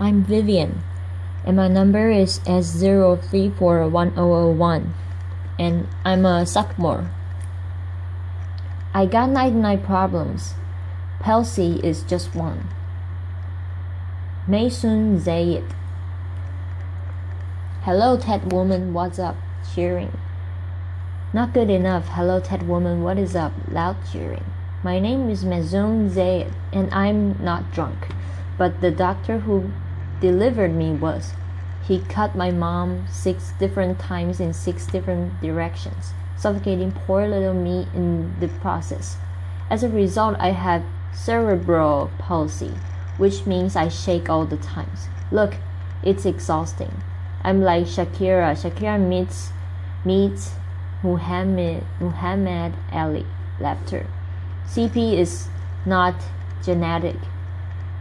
I'm Vivian, and my number is S0341001, and I'm a sophomore. I got 99 problems. Palsy is just one. Maysoon, Zayid. Hello, Ted woman, what's up? Cheering. Not good enough. Hello, Ted woman, what is up? Loud cheering. My name is Maysoon Zayid, and I'm not drunk, but the doctor who delivered me was. He cut my mom 6 different times in 6 different directions, suffocating poor little me in the process. As a result, I have cerebral palsy, which means I shake all the times. Look, it's exhausting. I'm like Shakira. Shakira meets Muhammad Ali. Laughter. CP is not genetic.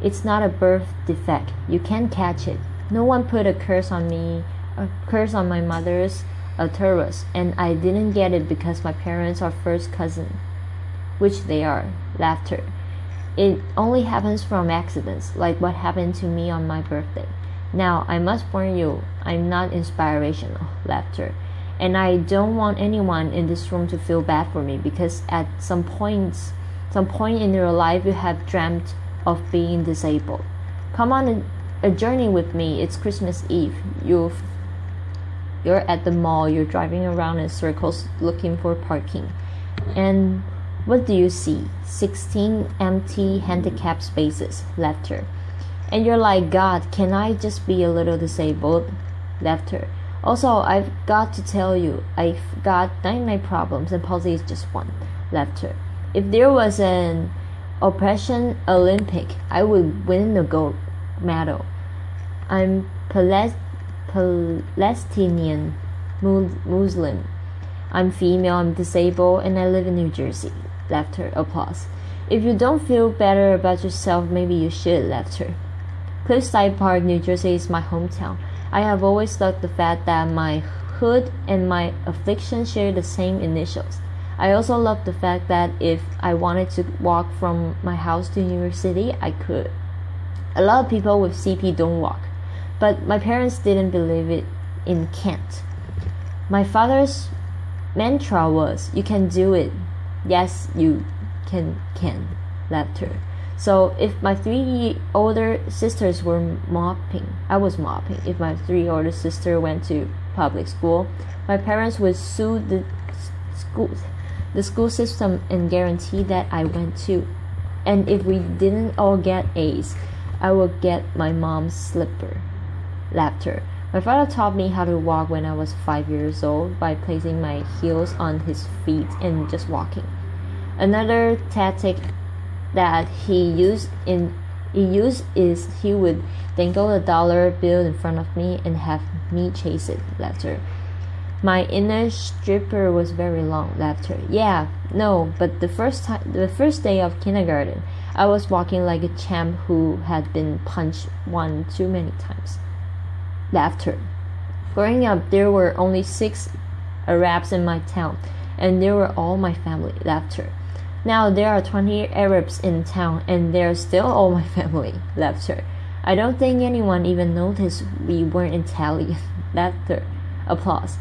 It's not a birth defect. You can't catch it. No one put a curse on me, a curse on my mother's uterus, and I didn't get it because my parents are first cousin, which they are. Laughter. It only happens from accidents, like what happened to me on my birthday. Now, I must warn you, I'm not inspirational. Laughter. And I don't want anyone in this room to feel bad for me, because at some point in your life you have dreamt of being disabled. Come on a journey with me. It's Christmas Eve. You're at the mall. You're driving around in circles looking for parking. And what do you see? 16 empty handicap spaces. Laughter. And you're like, God, can I just be a little disabled? Laughter. Also, I've got to tell you, I've got 99 problems and palsy is just one. Laughter. If there was an Operation Olympic, I would win the gold medal. I'm Palestinian Muslim. I'm female, I'm disabled, and I live in New Jersey. Laughter. Applause. If you don't feel better about yourself, maybe you should. Laughter. Cliffside Park, New Jersey is my hometown. I have always loved the fact that my hood and my affliction share the same initials. I also love the fact that if I wanted to walk from my house to New York City, I could. A lot of people with CP don't walk, but my parents didn't believe it in can't. My father's mantra was, you can do it. Yes, you can. Laughter. So if my 3 older sisters were mopping, I was mopping. If my 3 older sisters went to public school, my parents would sue the school system and guarantee that I went too. And if we didn't all get A's, I would get my mom's slipper. Laughter. My father taught me how to walk when I was 5 years old by placing my heels on his feet and just walking. Another tactic that he used is he would dangle a dollar bill in front of me and have me chase it. Laughter. My inner stripper was very long. Laughter. Yeah, no, but the first day of kindergarten, I was walking like a champ who had been punched one too many times. Laughter. Growing up, there were only 6 Arabs in my town, and they were all my family. Laughter. Now there are 20 Arabs in town, and they're still all my family. Laughter. I don't think anyone even noticed we weren't Italian. Laughter. Applause.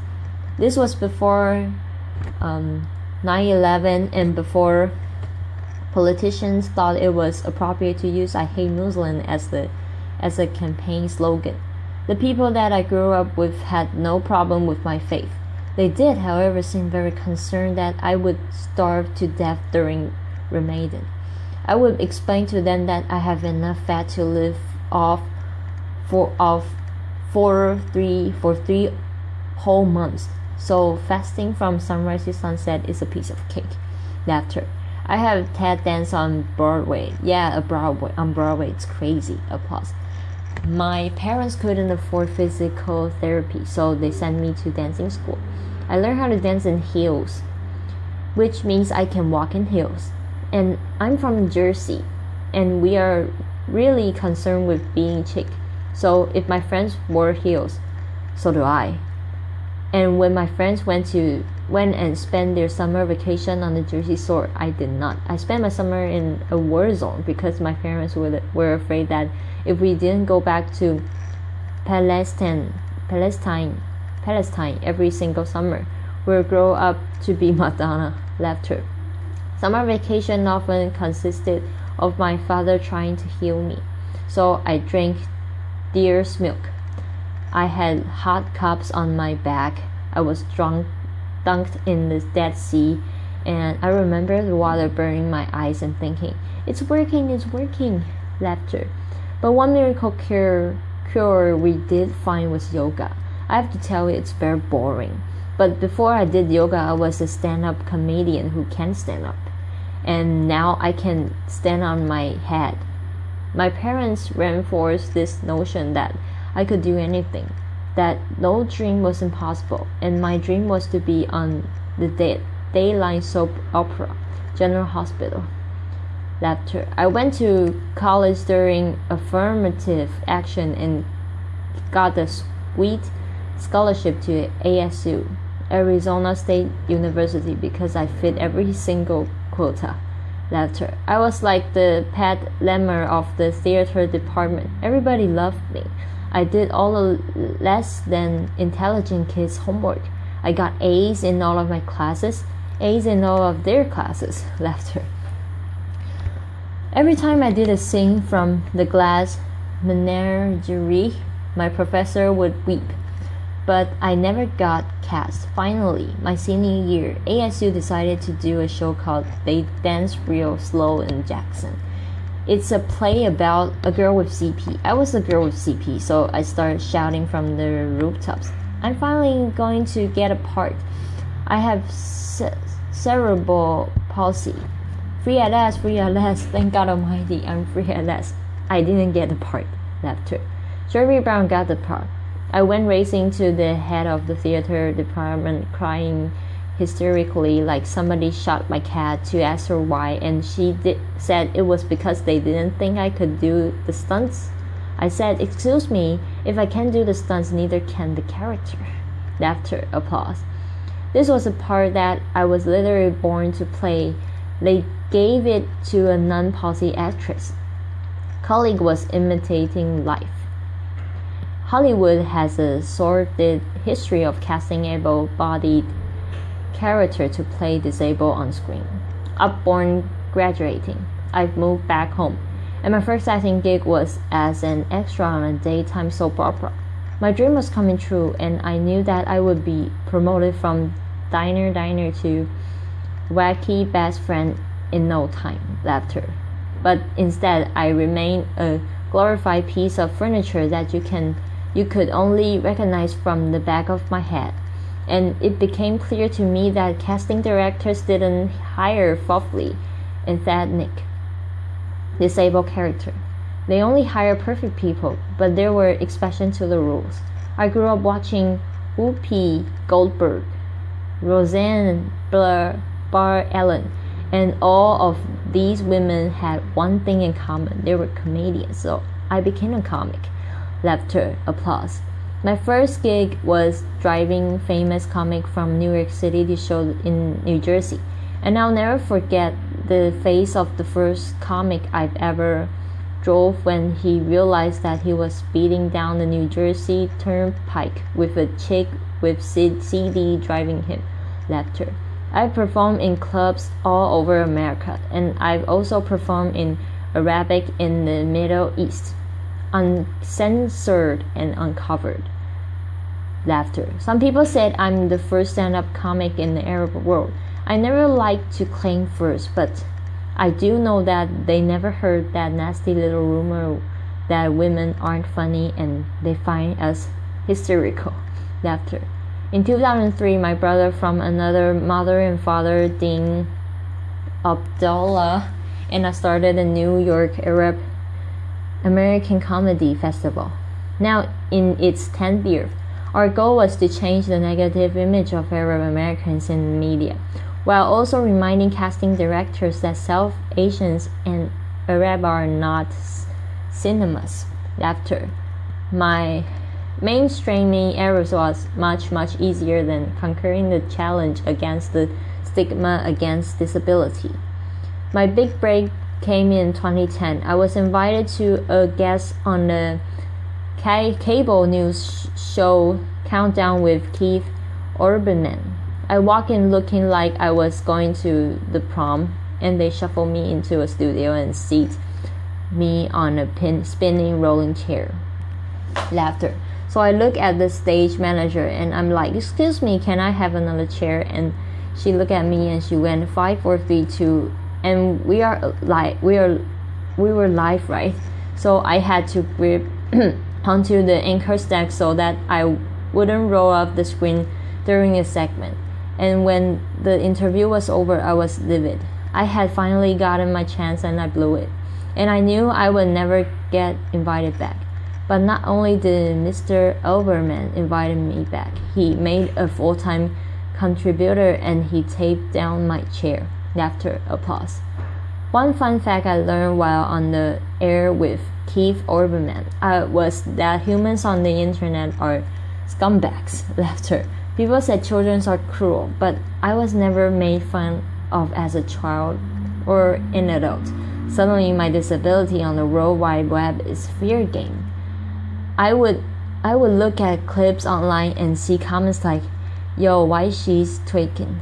This was before 9/11 and before politicians thought it was appropriate to use "I hate Muslim" as a campaign slogan. The people that I grew up with had no problem with my faith. They did, however, seem very concerned that I would starve to death during Ramadan. I would explain to them that I have enough fat to live off for 3 whole months. So fasting from sunrise to sunset is a piece of cake. Laughter. I have tap dance on Broadway. Yeah, on Broadway, it's crazy. Applause. My parents couldn't afford physical therapy, so they sent me to dancing school. I learned how to dance in heels, which means I can walk in heels. And I'm from Jersey, and we are really concerned with being chic. So if my friends wore heels, so do I. And when my friends went and spent their summer vacation on the Jersey Shore, I did not. I spent my summer in a war zone because my parents were afraid that if we didn't go back to Palestine every single summer, we'll grow up to be Madonna. Laughter. Summer vacation often consisted of my father trying to heal me, so I drank deer's milk. I had hot cups on my back. I was dunked in the Dead Sea, and I remember the water burning my eyes and thinking, it's working. Laughter. But one miracle cure we did find was yoga. I have to tell you, it's very boring. But before I did yoga, I was a stand-up comedian who can stand up. And now I can stand on my head. My parents reinforced this notion that I could do anything, that no dream was impossible, and my dream was to be on the dayline soap opera, General Hospital. Laughter. I went to college during affirmative action and got a sweet scholarship to ASU, Arizona State University, because I fit every single quota. Laughter. I was like the Pat Lemmer of the theater department. Everybody loved me. I did all the less than intelligent kids' homework. I got A's in all of my classes, A's in all of their classes. Laughter. Every time I did a scene from the Glass Menagerie, my professor would weep. But I never got cast. Finally, my senior year, ASU decided to do a show called They Dance Real Slow in Jackson. It's a play about a girl with CP. I was a girl with CP, so I started shouting from the rooftops, I'm finally going to get a part. I have cerebral palsy. Free at last, thank God Almighty, I'm free at last. I didn't get the part. Laughter. Jerry Brown got the part. I went racing to the head of the theater department, crying hysterically like somebody shot my cat, to ask her why, and she said it was because they didn't think I could do the stunts. I said, excuse me, if I can't do the stunts, neither can the character. Laughter, applause. This was a part that I was literally born to play. They gave it to a non-palsy actress. Colleague was imitating life. Hollywood has a sordid history of casting able-bodied character to play disabled on screen. Upborn graduating, I've moved back home, and my first acting gig was as an extra on a daytime soap opera. My dream was coming true, and I knew that I would be promoted from diner to wacky best friend in no time. Laughter. But instead, I remained a glorified piece of furniture that you could only recognize from the back of my head. And it became clear to me that casting directors didn't hire fluffy, ethnic, disabled character. They only hire perfect people, but there were exceptions to the rules. I grew up watching Whoopi Goldberg, Roseanne Barr Ellen, and all of these women had one thing in common. They were comedians, so I became a comic. Laughter, applause. My first gig was driving famous comic from New York City to show in New Jersey, and I'll never forget the face of the first comic I've ever drove when he realized that he was speeding down the New Jersey Turnpike with a chick with CD driving him. Laughter. I've performed in clubs all over America, and I've also performed in Arabic in the Middle East, uncensored and uncovered. Laughter. Some people said I'm the first stand-up comic in the Arab world. I never liked to claim first, but I do know that they never heard that nasty little rumor that women aren't funny and they find us hysterical. Laughter. In 2003, my brother from another mother and father, Dean Abdullah, and I started a New York Arab American Comedy Festival. Now in its 10th year, our goal was to change the negative image of Arab Americans in the media, while also reminding casting directors that South Asians and Arab are not synonymous. Laughter. My Mainstreaming errors was much easier than conquering the challenge against the stigma against disability. My big break came in 2010. I was invited to a guest on the cable news show Countdown with Keith Urban. I walked in looking like I was going to the prom, and they shuffled me into a studio and seat me on a spinning rolling chair. Laughter. So I look at the stage manager and I'm like, "Excuse me, can I have another chair?" And she looked at me and she went 5, 4, 3, 2, and we were live, right? So I had to grip onto the anchor stack so that I wouldn't roll off the screen during a segment. And when the interview was over, I was livid. I had finally gotten my chance and I blew it. And I knew I would never get invited back. But not only did Mr. Elberman invite me back, he made a full-time contributor and he taped down my chair. Laughter, applause. One fun fact I learned while on the air with Keith Urban was that humans on the internet are scumbags. Laughter. People said children are cruel, but I was never made fun of as a child or an adult. Suddenly my disability on the World Wide Web is fair game. I would look at clips online and see comments like, "Yo, why she's tweaking?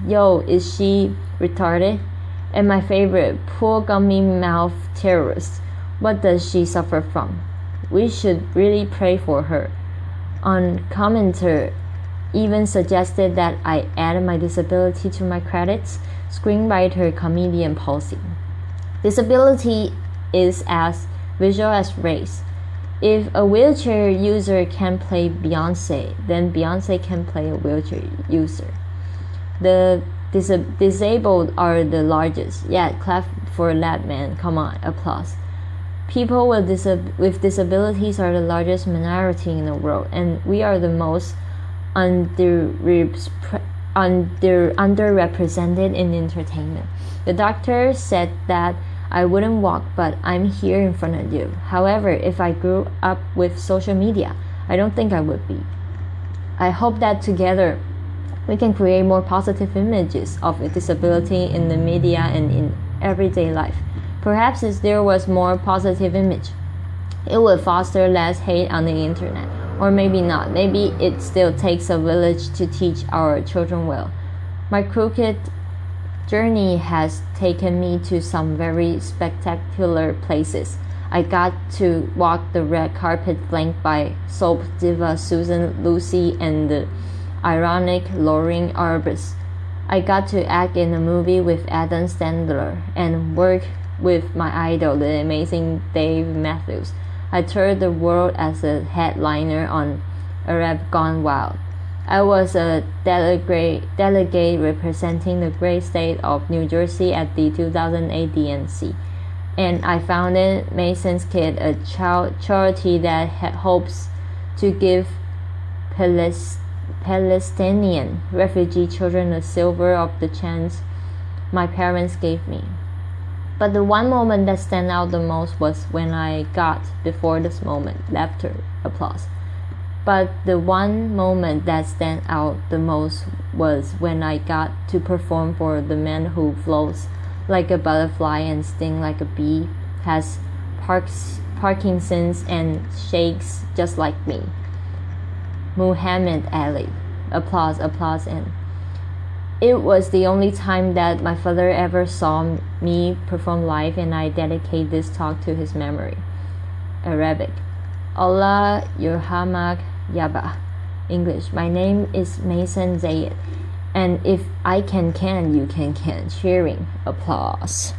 Yo, is she retarded?" And my favorite, "Poor gummy mouth terrorist. What does she suffer from? We should really pray for her." On commenter even suggested that I add my disability to my credits. Screenwriter, comedian, policy. Disability is as visual as race. If a wheelchair user can play Beyonce, then Beyonce can play a wheelchair user. The disabled are the largest. Yeah, clap for that, man. Come on, applause. People with disabilities are the largest minority in the world, and we are the most underrepresented in entertainment. The doctor said that I wouldn't walk, but I'm here in front of you. However, if I grew up with social media, I don't think I would be. I hope that together we can create more positive images of a disability in the media and in everyday life. Perhaps if there was more positive image, it would foster less hate on the internet. Or maybe not. Maybe it still takes a village to teach our children well. My crooked journey has taken me to some very spectacular places. I got to walk the red carpet flanked by soap diva Susan Lucy and the ironic Lauren Arbus. I got to act in a movie with Adam Sandler and work with my idol, the amazing Dave Matthews. I toured the world as a headliner on Arab Gone Wild. I was a delegate representing the great state of New Jersey at the 2008 DNC. And I founded Mayson's Kid, a charity that hopes to give Palestinian refugee children a silver of the chance my parents gave me. But the one moment that stand out the most was when I got, before this moment, laughter, applause. But the one moment that stand out the most was when I got to perform for the man who floats like a butterfly and stings like a bee, has Parkinson's and shakes just like me. Muhammad Ali. Applause, applause, and it was the only time that my father ever saw me perform live, and I dedicate this talk to his memory. Arabic. Allah Yerhamak Yaba. English. My name is Maysoon Zayid, and if I can, you can. Cheering. Applause.